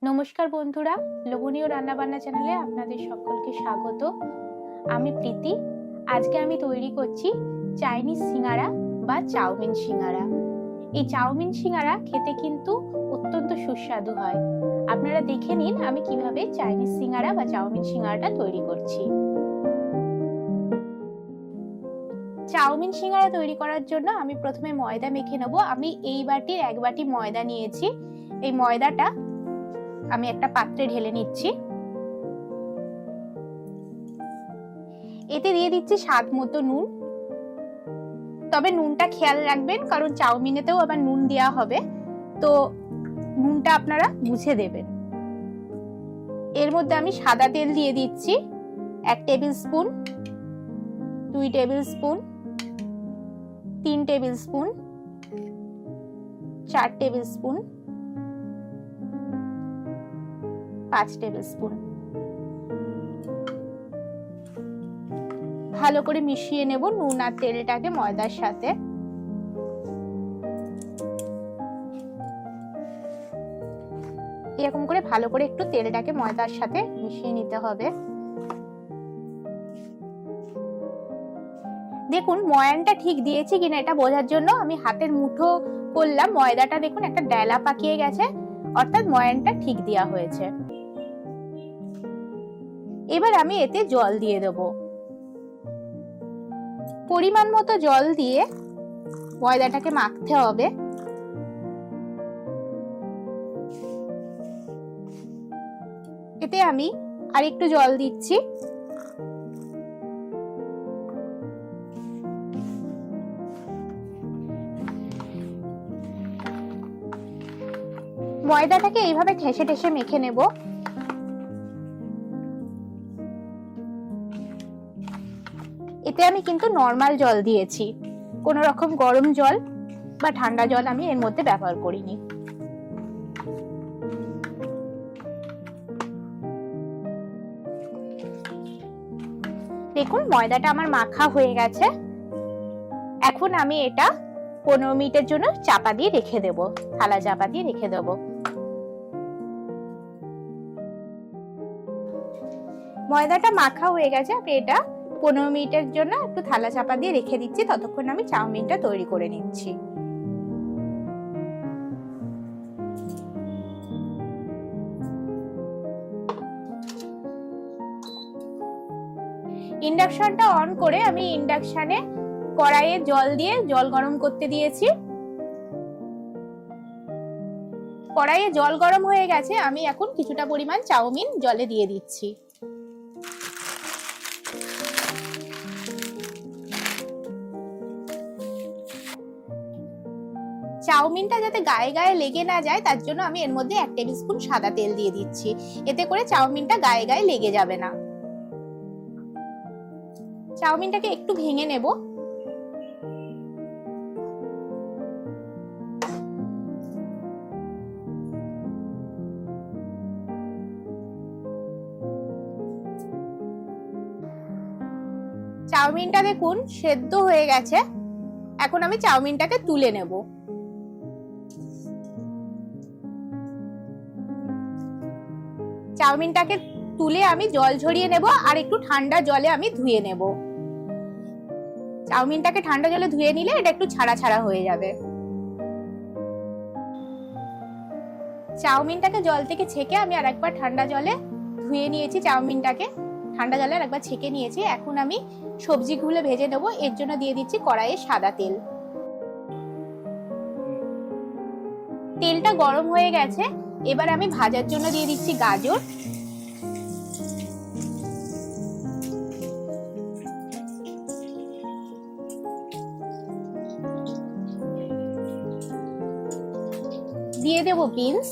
নমস্কার বন্ধুরা, লোভনীয় রান্নাবান্না চ্যানেলে আপনাদের সকলকে স্বাগত। আমি প্রীতি। আজকে আমি তৈরি করছি চাইনিজ সিঙ্গারা বা চাউমিন সিঙ্গারা। এই চাউমিন সিঙ্গারা খেতে কিন্তু অত্যন্ত সুস্বাদু হয়। আপনারা দেখে নিন আমি কিভাবে চাইনিজ সিঙ্গারা বা চাউমিন সিঙ্গারাটা তৈরি করছি। চাউমিন সিঙ্গারা তৈরি করার জন্য আমি প্রথমে ময়দা মেখে নেব। আমি এই বাটির 1 বাটি ময়দা নিয়েছি। এই ময়দাটা আমি একটা পাত্রে ঢেলে নিচ্ছি। এতে দিয়ে দিচ্ছি স্বাদ মতো নুন। তবে নুনটা খেয়াল রাখবেন, কারণ চাউমিনেতেও আবার নুন দেওয়া হবে, তো নুনটা আপনারা বুঝে দেবেন। এর মধ্যে আমি সাদা তেল দিয়ে দিচ্ছি 1 table spoon, 2 table spoon, 3 table spoon, 4 table spoon, 5 table spoon. ভালো করে মিশিয়ে নেব নুন আর তেলটাকে ময়দার সাথে। এরকম করে ভালো করে একটু তেলটাকে ময়দার সাথে মিশিয়ে নিতে হবে। দেখুন ময়ানটা ঠিক দিয়েছি কিনা এটা বোঝার জন্য আমি হাতের মুঠো করলাম। ময়দাটা দেখুন একটা ডেলা পাকিয়ে গেছে, অর্থাৎ ময়ানটা ঠিক দেওয়া হয়েছে। এবার আমি এতে জল দিয়ে দেব। পরিমাণ মতো জল দিয়ে ময়দাটাকে মাখতে হবে। এতে আমি আরেকটু জল দিচ্ছি। ময়দাটাকে এইভাবে ঠেসে ঠেসে মেখে নেব। এতে আমি কিন্তু নরমাল জল দিয়েছি, কোনো রকম গরম জল বা ঠান্ডা জল আমি এর মধ্যে ব্যবহার করিনি। দেখুন ময়দাটা আমার মাখা হয়ে গেছে। এখন আমি এটা 15 মিনিটের জন্য চাপা দিয়ে রেখে দেব, থালা চাপা দিয়ে রেখে দেব। ময়দাটা মাখা হয়ে গেছে, আমি এটা 15 মিনিটের জন্য একটু থালা চাপা দিয়ে রেখে দিচ্ছি। ততক্ষণ আমি চাউমিনটা তৈরি করে নিচ্ছি। ইন্ডাকশনটা অন করে আমি ইন্ডাকশনে কড়াইয়ে জল দিয়ে জল গরম করতে দিয়েছি। কড়াইয়ে জল গরম হয়ে গেছে, আমি এখন কিছুটা পরিমাণ চাউমিন জলে দিয়ে দিচ্ছি। চাউমিনটা যাতে গায়ে গায়ে লেগে না যায় তার জন্য আমি এর মধ্যে 1 টেবিল স্পুন সাদা তেল দিয়ে দিচ্ছি। এতে করে চাউমিনটা গায়ে গায়ে লেগে যাবে না। চাউমিনটাকে একটু ভেঙে নেব। চাউমিনটা দেখুন সেদ্ধ হয়ে গেছে। এখন আমি চাউমিনটাকে তুলে নেব। চাউমিনটাকে তুলে আমি জল ঝরিয়ে নেব আর একটু ঠান্ডা জলে আমি ধুয়ে নেব। চাউমিনটাকে ঠান্ডা জলে ধুয়ে নিলে এটা একটু ছাড়া ছাড়া হয়ে যাবে। চাউমিনটাকে জল থেকে ছেঁকে আমি আরেকবার ঠান্ডা জলে ধুয়ে নিয়েছি। চাউমিনটাকে ঠান্ডা জলে আরেকবার ছেঁকে নিয়েছি। এখন আমি সবজিগুলো ভেজে নেব। এর জন্য দিয়ে দিচ্ছি কড়াইয়ে সাদা তেল। তেলটা গরম হয়ে গেছে, এবার আমি ভাজার জন্য দিয়ে দিচ্ছি গাজর, দিয়ে দেব বিনস,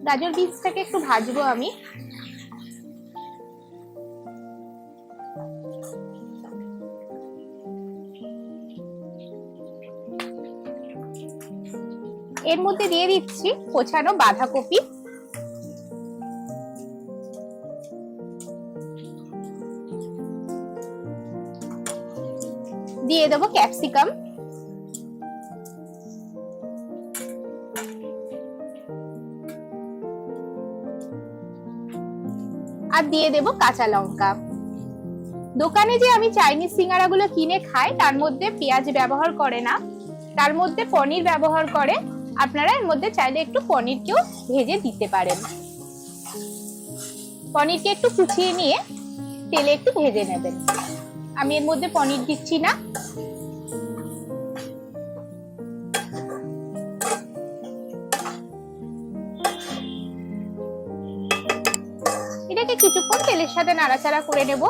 গাজর বিনসটাকে একটু ভাজবো আমি। এর মধ্যে দিয়ে দিচ্ছি কোচানো বাঁধাকপি, দিয়ে দেবো ক্যাপসিকাম, আর দিয়ে দেবো কাঁচা লঙ্কা। দোকানে যে আমি চাইনিজ সিঙ্গারা গুলো কিনে খাই তার মধ্যে পেঁয়াজ ব্যবহার করে না, তার মধ্যে পনির ব্যবহার করে। আপনারা এর মধ্যে চাইলে একটু পনিরকেও ভেজে দিতে পারেন। পনিরকে একটু কুচিয়ে নিয়ে তেলে একটু ভেজে নেবেন। আমি এর মধ্যে পনির দিচ্ছি না। এটাকে কিছুক্ষণ তেলের সাথে নাড়াচাড়া করে নেব।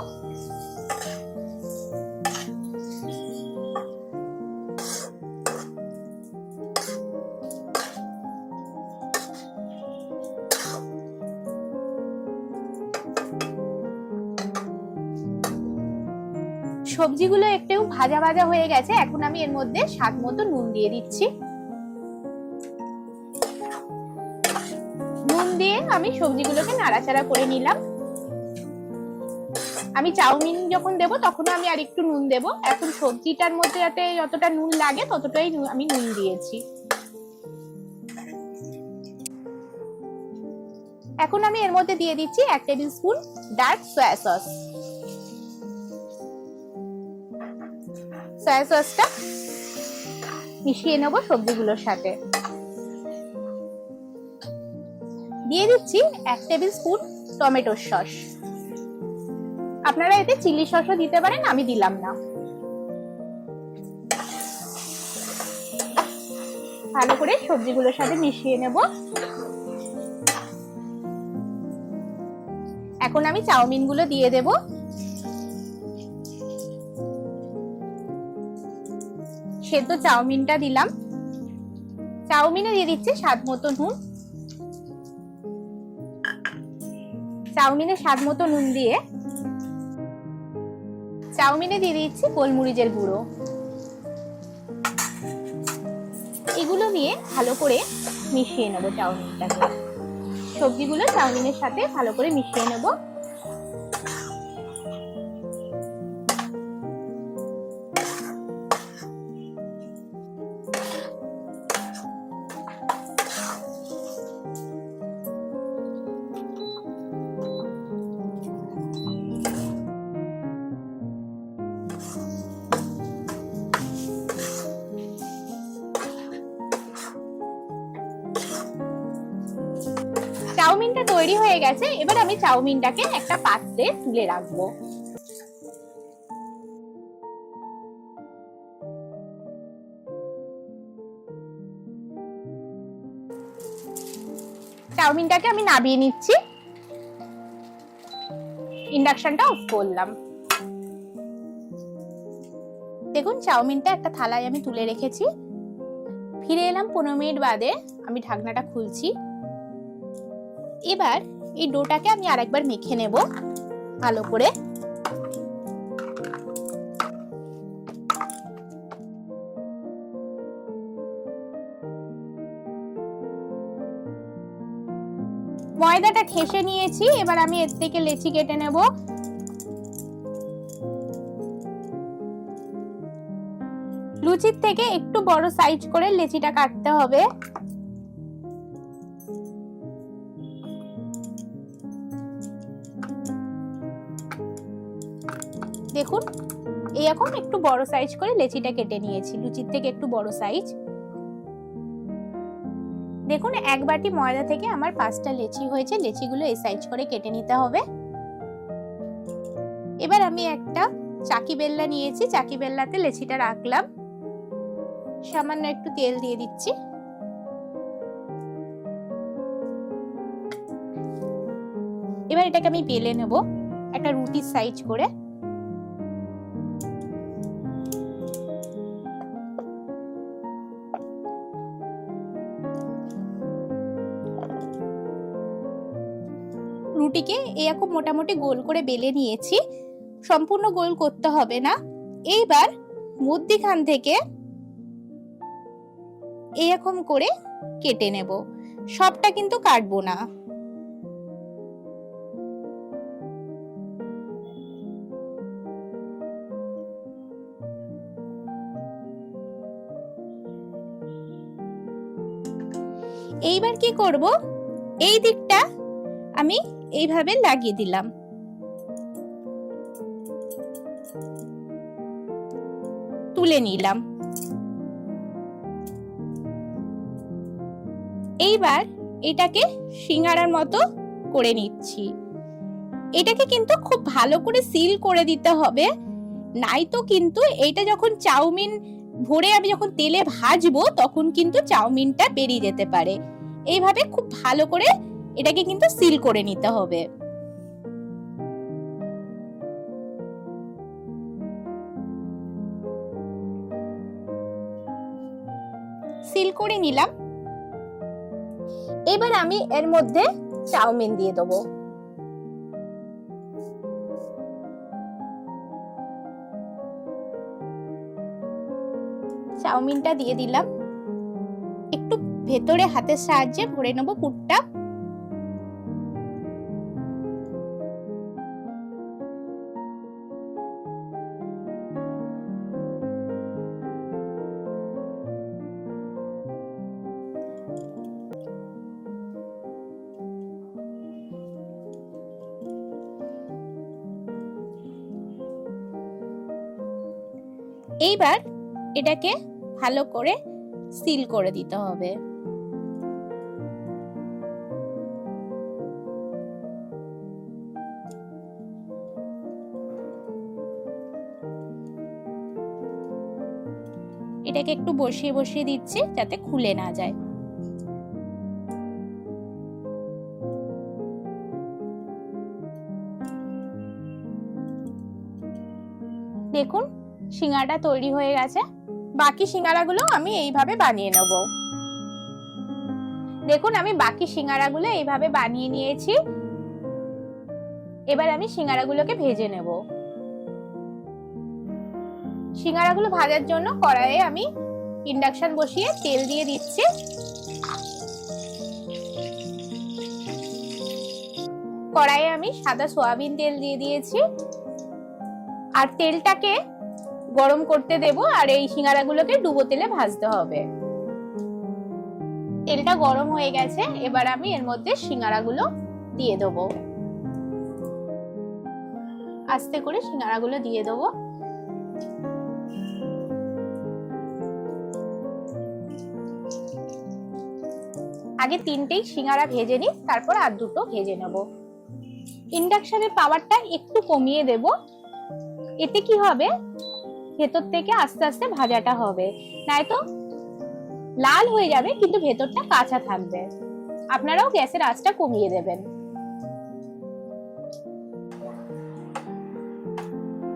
সবজিগুলো একটু ভাজা ভাজা হয়ে গেছে, এখন আমি এর মধ্যে স্বাদ মতো নুন দিয়ে দিচ্ছি। নুন দিয়ে আমি সবজিগুলোকে নাড়াচাড়া করে নিলাম। আমি চাউমিন যখন দেব তখনও আমি আর একটু নুন দেব। এখন সবজিটার মধ্যে যাতে যতটা নুন লাগে ততটাই আমি নুন দিয়েছি। এখন আমি এর মধ্যে দিয়ে দিচ্ছি 1 table spoon dark soya sauce. Soya সসটা মিশিয়ে নেব সবজিগুলোর সাথে। দিয়ে দিচ্ছি 1 টেবিল স্পুন টমেটো সস। আপনারা এতে চিলি সসও দিতে পারেন, আমি দিলাম না। ভালো করে সবজিগুলোর সাথে মিশিয়ে নেব। এখন আমি চাউমিন গুলো দিয়ে দেব। সেদ্ধ চাউমিনটা দিলাম। চাউমিনে দিয়ে দিচ্ছি স্বাদ মতো নুন। চাউমিনে স্বাদ মতো নুন দিয়ে চাউমিনে দিয়ে দিচ্ছি গোলমরিচের গুঁড়ো। এগুলো নিয়ে ভালো করে মিশিয়ে নেব চাউমিনটাকে। সবজিগুলো চাউমিনের সাথে ভালো করে মিশিয়ে নেব। চাউমিনটা তৈরি হয়ে গেছে। এবার আমি চাউমিনটাকে একটা পাত্রে তুলে রাখবো। চাউমিনটাকে আমি নামিয়ে নিচ্ছি। ইন্ডাকশনটা অফ করলাম। দেখুন চাউমিনটা একটা থালায় আমি তুলে রেখেছি। ফিরে এলাম 15 মিনিট বাদে। আমি ঢাকনাটা খুলছি। এবার এই ডোটাকে আমি আরেকবার মেখে নেব ভালো করে। ময়দাটা ঠেসে নিয়েছি। এবার আমি এর থেকে লেচি কেটে নেব। লুচির থেকে একটু বড় সাইজ করে লেচিটা কাটতে হবে। দেখুন এরকম একটু বড় সাইজ করে লেচিটা কেটে নিয়েছি, লুচির থেকে একটু বড় সাইজ। দেখুন এক বাটি ময়দা থেকে আমার 5টা লেচি হয়েছে। লেচিগুলো এই সাইজ করে কেটে নিতে হবে। এবার আমি একটা চাকি বেলনা নিয়েছি। চাকি বেলনাতে লেচিটা রাখলাম। সামান্য একটু তেল দিয়ে দিচ্ছি। এবার এটাকে আমি বেলে নেব একটা রুটির সাইজ করে। রুটিকে এরকম মোটামুটি গোল করে বেলে নিয়েছি। সম্পূর্ণ গোল করতে হবে না। এইবার মধ্যিখান থেকে এরকম করে কেটে নেব। সবটা কিন্তু কাটবো না। এইবার কি করব, এই দিকটা আমি এইভাবে লাগিয়ে দিলাম। তুলে নিলাম। এইবার এটাকে সিঙ্গারার মতো করে নিচ্ছি। এটাকে কিন্তু খুব ভালো করে সিল করে দিতে হবে, নাই তো কিন্তু এটা যখন চাউমিন ভরে আমি যখন তেলে ভাজবো তখন কিন্তু চাউমিনটা বেরিয়ে যেতে পারে। এইভাবে খুব ভালো করে এটাকে কিন্তু সিল করে নিতে হবে। সিল করে নিলাম। এবার আমি এর মধ্যে চাউমিন দিয়ে দেবো। চাউমিনটা দিয়ে দিলাম। একটু ভেতরে হাতের সাহায্যে ভরে নেবো পুরটা। এইবার এটাকে ভালো করে সিল করে দিতে হবে। এটাকে একটু বসিয়ে বসিয়ে দিচ্ছি যাতে খুলে না যায়। দেখুন সিঙ্গাড়া তৈরি হয়ে গেছে। বাকি সিঙ্গাড়াগুলো আমি এইভাবে বানিয়ে নেব। দেখুন আমি বাকি সিঙ্গাড়াগুলো এইভাবে বানিয়ে নিয়েছি। এবার আমি সিঙ্গাড়াগুলোকে ভেজে নেব। সিঙ্গাড়াগুলো ভাজার জন্য কড়াইয়ে আমি ইন্ডাকশন বসিয়ে তেল দিয়ে দিচ্ছি। কড়াইয়ে আমি সাদা সয়াবিন তেল দিয়ে দিয়েছি। আর তেলটাকে গরম করতে দেব, আর এই সিঙ্গাড়াগুলোকে ডুবো তেলে ভাজতে হবে। তেলটা গরম হয়ে গেছে, এবার আমি এর মধ্যে সিঙ্গাড়াগুলো দিয়ে দেবো। আস্তে করে সিঙ্গাড়াগুলো দিয়ে দেবো। আগে তিনটেই সিঙ্গাড়া ভেজে নিই, তারপর আর দুটো ভেজে নেব। ইন্ডাকশনের পাওয়ারটা একটু কমিয়ে দেব। এতে কি হবে, ভেতর থেকে আস্তে আস্তে ভাজাটা হবে, নয়তো লাল হয়ে যাবে কিন্তু ভেতরটা কাঁচা থাকবে। আপনারাও গ্যাসের আঁচটা কমিয়ে দেবেন।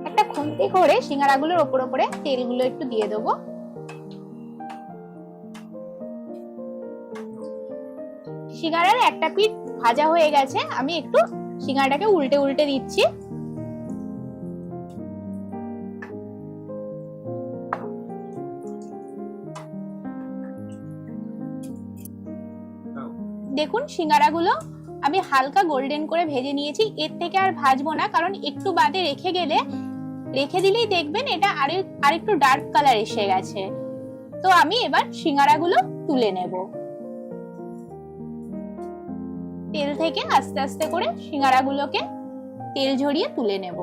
একটা খুন্তি করে সিঙ্গাড়াগুলোর ওপরে তেলগুলো একটু দিয়ে দেবো। সিঙ্গাড়ার একটা পিঠ ভাজা হয়ে গেছে, আমি একটু সিঙ্গাড়াটাকে উল্টে উল্টে দিচ্ছি। দেখুন সিঙ্গাড়াগুলো আমি হালকা গোল্ডেন করে ভেজে নিয়েছি। এর থেকে আর ভাজবো না, কারণ একটু বাদে রেখে দিলেই দেখবেন এটা আরেকটু ডার্ক কালার এসে গেছে। তো আমি এবার সিঙ্গাড়াগুলো তুলে নেব। তেল থেকে আস্তে আস্তে করে সিঙ্গাড়াগুলোকে তেল ঝরিয়ে তুলে নেব।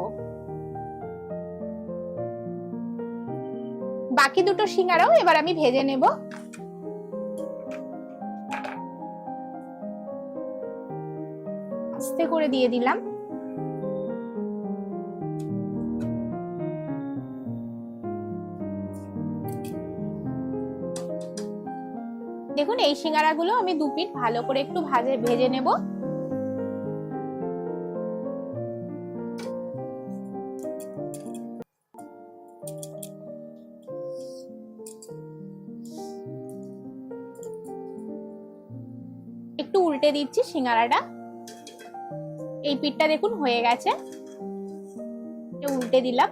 বাকি দুটো সিঙ্গাড়াও এবার আমি ভেজে নেব। আস্তে করে দিয়ে দিলাম। দেখুন এই সিঙ্গাড়াগুলো আমি দু পিঠ ভালো করে একটু ভেজে নেব। একটু উল্টে দিচ্ছি সিঙ্গাড়াটা। এই পিঠটা দেখুন হয়ে গেছে, উল্টে দিলাম।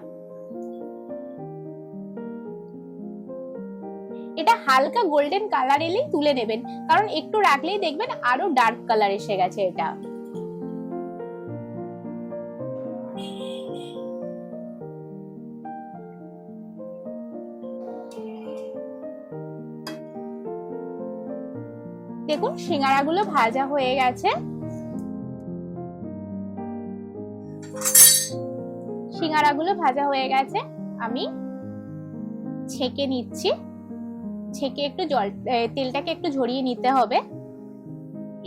এটা হালকা গোল্ডেন কালার এলেই তুলে নেবেন, কারণ একটু রাখলেই দেখবেন আরো ডার্ক কালার এসে গেছে এটা। দেখুন সিঙ্গারাগুলো ভাজা হয়ে গেছে। সিঙ্গারাগুলো ভাজা হয়ে গেছে, আমি ছেঁকে নিচ্ছি। ছেঁকে একটু তেলটাকে একটু ঝরিয়ে নিতে হবে।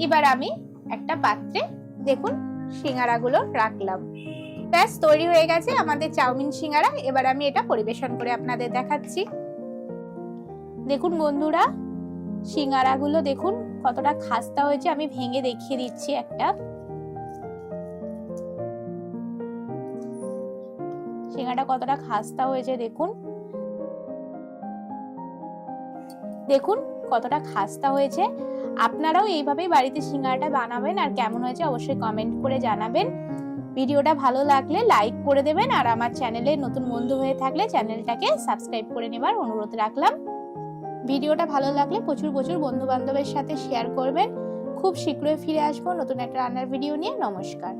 এবার আমি একটা পাত্রে দেখুন সিঙ্গারাগুলো রাখলাম। ব্যাস তৈরি হয়ে গেছে আমাদের চাউমিন সিঙ্গারা। এবার আমি এটা পরিবেশন করে আপনাদের দেখাচ্ছি। দেখুন বন্ধুরা, সিঙ্গারাগুলো দেখুন কতটা খাস্তা হয়েছে। আমি ভেঙে দেখিয়ে দিচ্ছি একটা। সিঙ্গারাটা কতটা খাস্তা হয়েছে দেখুন, দেখুন কতটা খাস্তা হয়েছে। আপনারাও এইভাবেই বাড়িতে সিঙ্গারাটা বানাবেন, আর কেমন হয়েছে অবশ্যই কমেন্ট করে জানাবেন। ভিডিওটা ভালো লাগলে লাইক করে দেবেন, আর আমার চ্যানেলে নতুন বন্ধু হয়ে থাকলে চ্যানেলটাকে সাবস্ক্রাইব করে নেবার অনুরোধ রাখলাম। ভিডিওটা ভালো লাগলে প্রচুর বন্ধু বান্ধবের সাথে শেয়ার করবেন। খুব শীঘ্রই ফিরে আসবো নতুন একটা রান্নার ভিডিও নিয়ে। নমস্কার।